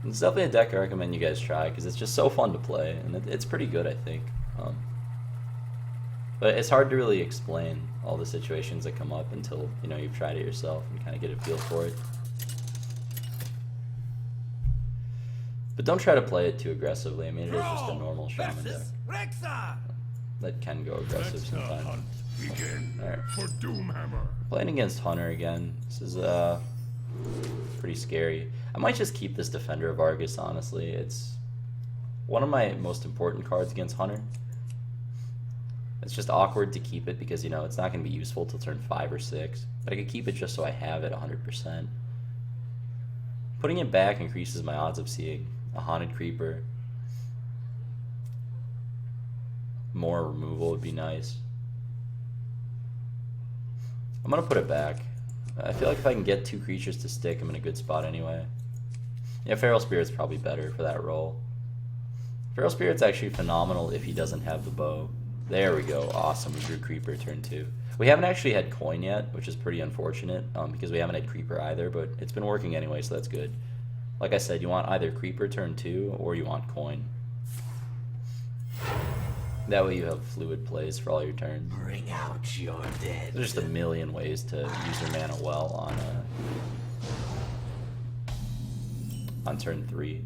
It's definitely a deck I recommend you guys try because it's just so fun to play, and it's pretty good, I think. But it's hard to really explain all the situations that come up until you've tried it yourself and kind of get a feel for it. But don't try to play it too aggressively. I mean, it is just a normal Shaman deck that can go aggressive sometimes. Alright. Playing against Hunter again. This is pretty scary. I might just keep this Defender of Argus, honestly. It's one of my most important cards against Hunter. It's just awkward to keep it because, it's not going to be useful till turn 5 or 6. But I could keep it just so I have it 100%. Putting it back increases my odds of seeing a Haunted Creeper. More removal would be nice. I'm going to put it back. I feel like if I can get 2 creatures to stick, I'm in a good spot anyway. Yeah, Feral Spirit's probably better for that role. Feral Spirit's actually phenomenal if he doesn't have the bow. There we go. Awesome. We drew Creeper turn 2. We haven't actually had Coin yet, which is pretty unfortunate because we haven't had Creeper either, but it's been working anyway, so that's good. Like I said, you want either Creeper turn 2 or you want Coin. That way you have fluid plays for all your turns. Bring out your dead. There's just a million ways to use your mana well on turn 3.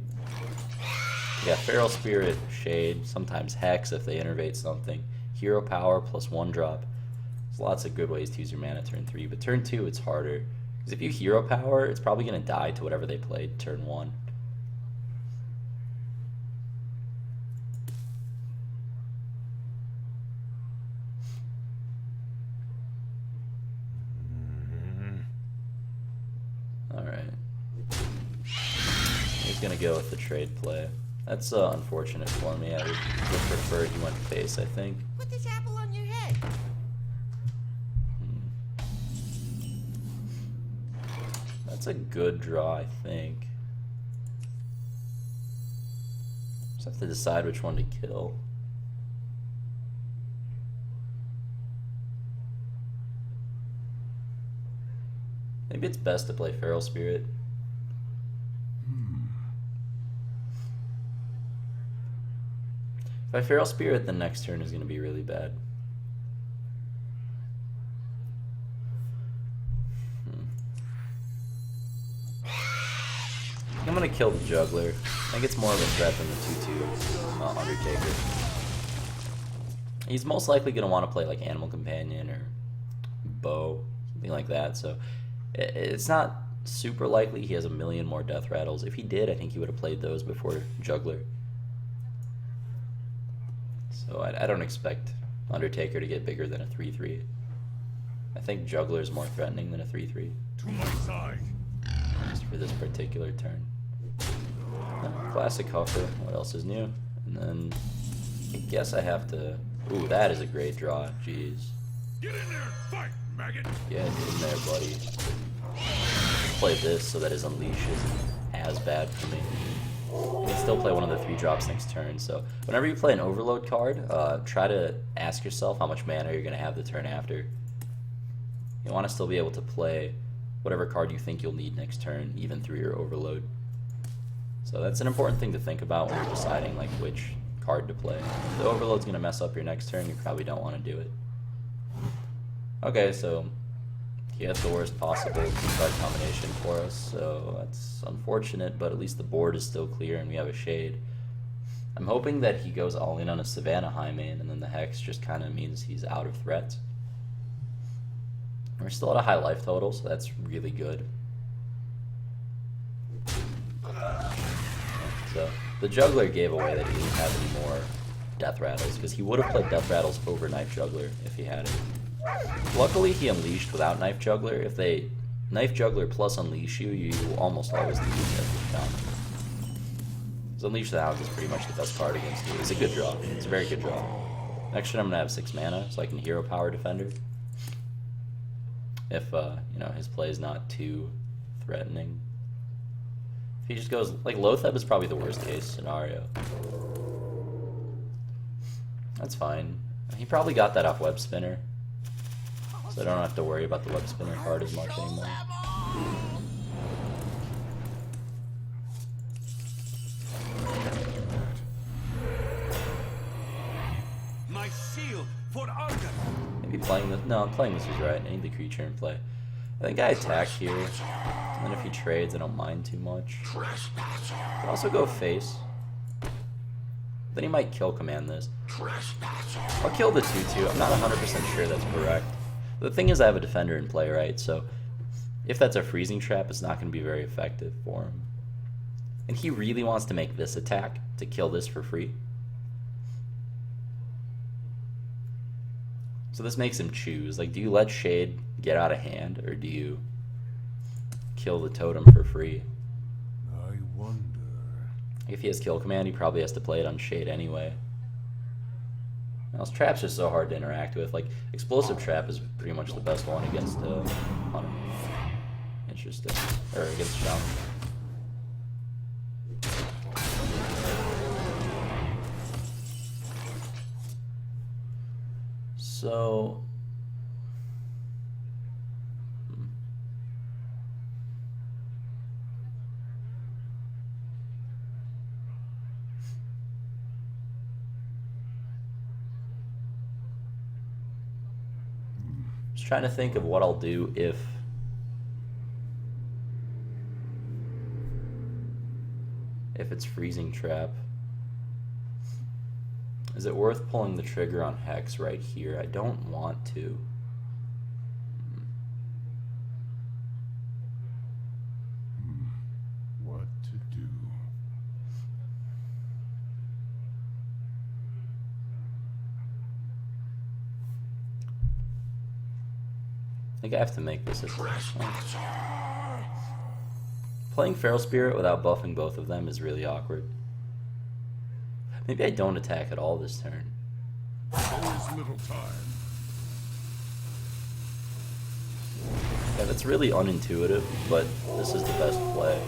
Yeah, Feral Spirit, Shade, sometimes Hex if they innervate something. Hero Power plus 1 drop. There's lots of good ways to use your mana turn 3, but turn 2 it's harder. Because if you Hero Power, it's probably going to die to whatever they played turn 1. Alright. He's going to go with the trade play. That's unfortunate for me. I would prefer he went face, I think. Put this apple on your head. That's a good draw, I think. Just have to decide which one to kill. Maybe it's best to play Feral Spirit. If I Feral Spirit, the next turn is going to be really bad. I'm going to kill the Juggler. I think it's more of a threat than the 2/2 Undertaker. He's most likely going to want to play like Animal Companion or Bow, something like that. So it's not super likely he has a million more Death Rattles. If he did, I think he would have played those before Juggler. So I don't expect Undertaker to get bigger than a 3/3. I think Juggler is more threatening than a 3/3. To my side. Just for this particular turn. Classic Huffer. What else is new? And then I guess I have to... Ooh, that is a great draw. Jeez. Get in there, fight, maggot. Yeah, get in there, buddy. Play this so that his Unleash isn't as bad for me. You can still play one of the 3 drops next turn, so whenever you play an Overload card, try to ask yourself how much mana you're going to have the turn after. You want to still be able to play whatever card you think you'll need next turn, even through your Overload. So that's an important thing to think about when you're deciding like which card to play. If the Overload's going to mess up your next turn, you probably don't want to do it. Okay, so he had the worst possible 2-card combination for us, so that's unfortunate, but at least the board is still clear and we have a Shade. I'm hoping that he goes all in on a Savannah High main, and then the Hex just kind of means he's out of threat. We're still at a high life total, so that's really good. So the Juggler gave away that he didn't have any more Death Rattles, because he would have played Death Rattles over Knife Juggler if he had it. Luckily, he Unleashed without Knife Juggler. If they Knife Juggler plus Unleash you, you almost always lose every time. So Unleash the Hound is pretty much the best card against you. It's a good draw. It's a very good draw. Next turn I'm going to have 6 mana, so I can Hero Power Defender. If, his play is not too threatening. If he just goes, like, Loatheb is probably the worst case scenario. That's fine. He probably got that off Web Spinner. So I don't have to worry about the Web Spinner card as much anymore. playing this. No, playing this was right. I need the creature in play. I think I attack here, and then if he trades, I don't mind too much. I can also go face. Then he might kill command this. I'll kill the 2/2. I'm not 100% sure that's correct. The thing is, I have a defender in play, right? So if that's a freezing trap, it's not going to be very effective for him. And he really wants to make this attack to kill this for free. So this makes him choose. Like, do you let Shade get out of hand, or do you kill the totem for free? I wonder. If he has kill command, he probably has to play it on Shade anyway. Now, his trap's are so hard to interact with. Like, explosive trap is pretty much the best one against Hunter. Interesting. Or against Shaman. So, just trying to think of what I'll do if it's freezing trap. Is it worth pulling the trigger on Hex right here? I don't want to. What to do? I think I have to make this a first one. Playing Feral Spirit without buffing both of them is really awkward. Maybe I don't attack at all this turn. There is little time. Yeah, that's really unintuitive, but this is the best play.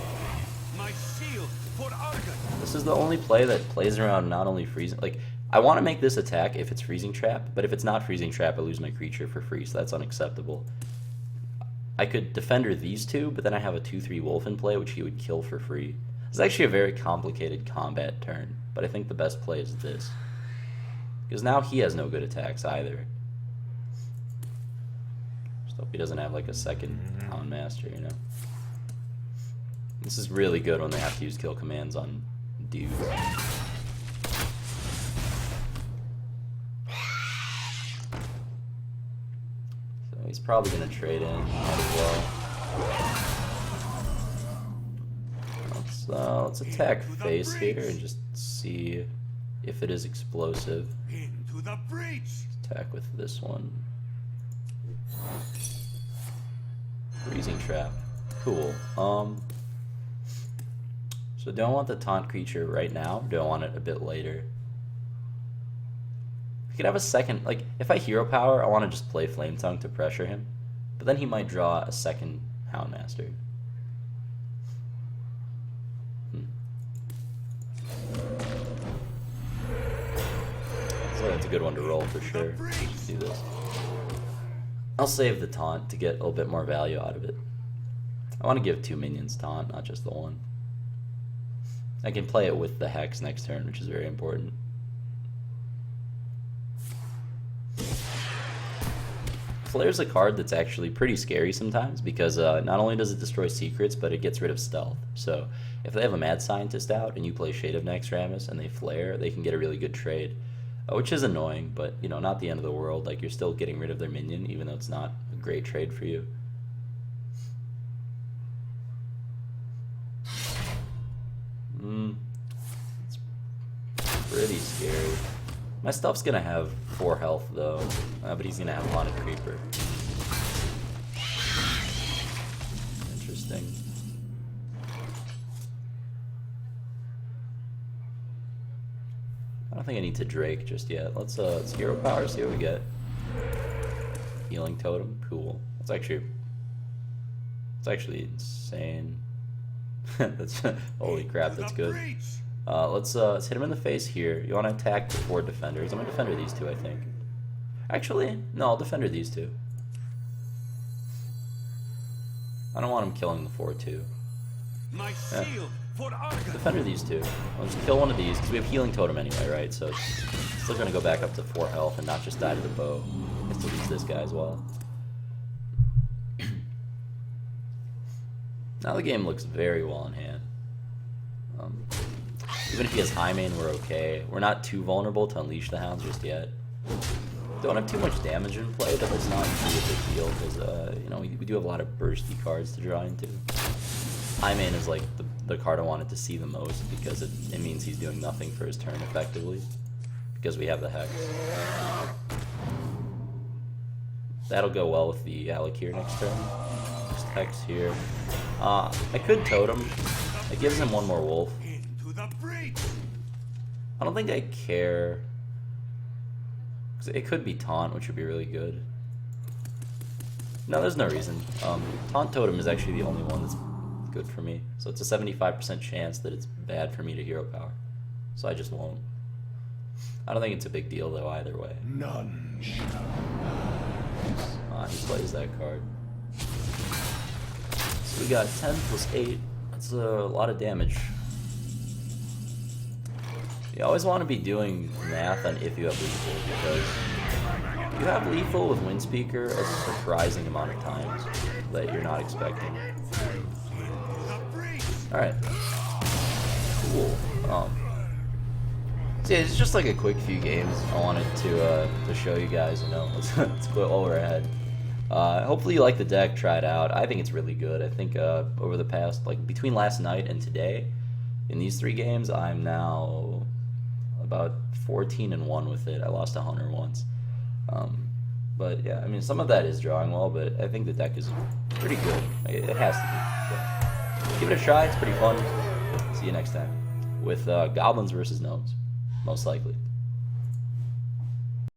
My shield for Argon. This is the only play that plays around not only freezing... Like, I want to make this attack if it's freezing trap, but if it's not freezing trap, I lose my creature for free, so that's unacceptable. I could defender these two, but then I have a 2/3 wolf in play, which he would kill for free. It's actually a very complicated combat turn, but I think the best play is this. Because now he has no good attacks either. Just hope he doesn't have like a second Hound Master, you know? This is really good when they have to use kill commands on dudes. So he's probably going to trade in as well. Let's attack face here and just see if it is explosive. Into the breach. Attack with this one. Freezing trap. Cool. So do I want the taunt creature right now, or do I want it a bit later? I could have a second, like, if I hero power, I want to just play Flame Tongue to pressure him. But then he might draw a second Houndmaster. So that's a good one to roll for sure. Let's do this. I'll save the taunt to get a little bit more value out of it. I want to give 2 minions taunt, not just the one. I can play it with the Hex next turn, which is very important. Flare's a card that's actually pretty scary sometimes because not only does it destroy secrets, but it gets rid of stealth. So if they have a Mad Scientist out and you play Shade of Naxxramas and they flare, they can get a really good trade. Which is annoying, but you know, not the end of the world. Like, you're still getting rid of their minion, even though it's not a great trade for you. It's pretty scary. My stuff's gonna have 4 health though, but he's gonna have Haunted Creeper. Interesting. I don't think I need to Drake just yet. Let's hero power, see what we get. Healing Totem, cool. It's actually insane. That's holy crap, that's good. Let's hit him in the face here. You want to attack the 4 defenders. I'm gonna defender these 2, I think. Actually, no, I'll defender these 2. I don't want him killing the 4/2. My shield for Argon. Defender these 2. I'll just kill one of these because we have Healing Totem anyway, right? So it's still gonna go back up to 4 health and not just die to the bow. Gets to lose this guy as well. Now the game looks very well in hand. Even if he has high main, we're okay. We're not too vulnerable to unleash the hounds just yet. Don't have too much damage in play, but that's not really a big deal because you know, we do have a lot of bursty cards to draw into. High main is like the card I wanted to see the most because it means he's doing nothing for his turn effectively because we have the Hex. That'll go well with the Alec here next turn. Just Hex here. I could Totem. It gives him one more wolf. Into the breach. I don't think I care. It could be Taunt, which would be really good. No, there's no reason. Taunt Totem is actually the only one that's good for me. So it's a 75% chance that it's bad for me to hero power. So I just won't. I don't think it's a big deal though either way. None. He plays that card. So we got 10 plus 8. That's a lot of damage. You always want to be doing math on if you have lethal, because you have lethal with Windspeaker a surprising amount of times that you're not expecting. Alright. Cool. So yeah, it's just like a quick few games. I wanted to show you guys, you know, let's quit while we're ahead. Hopefully you like the deck, try it out. I think it's really good. I think over the past, like between last night and today, in these 3 games, I'm now about 14-1 with it. I lost a hunter once. But yeah, I mean, some of that is drawing well, but I think the deck is pretty good. It has to be. So give it a try. It's pretty fun. See you next time with goblins versus gnomes, most likely.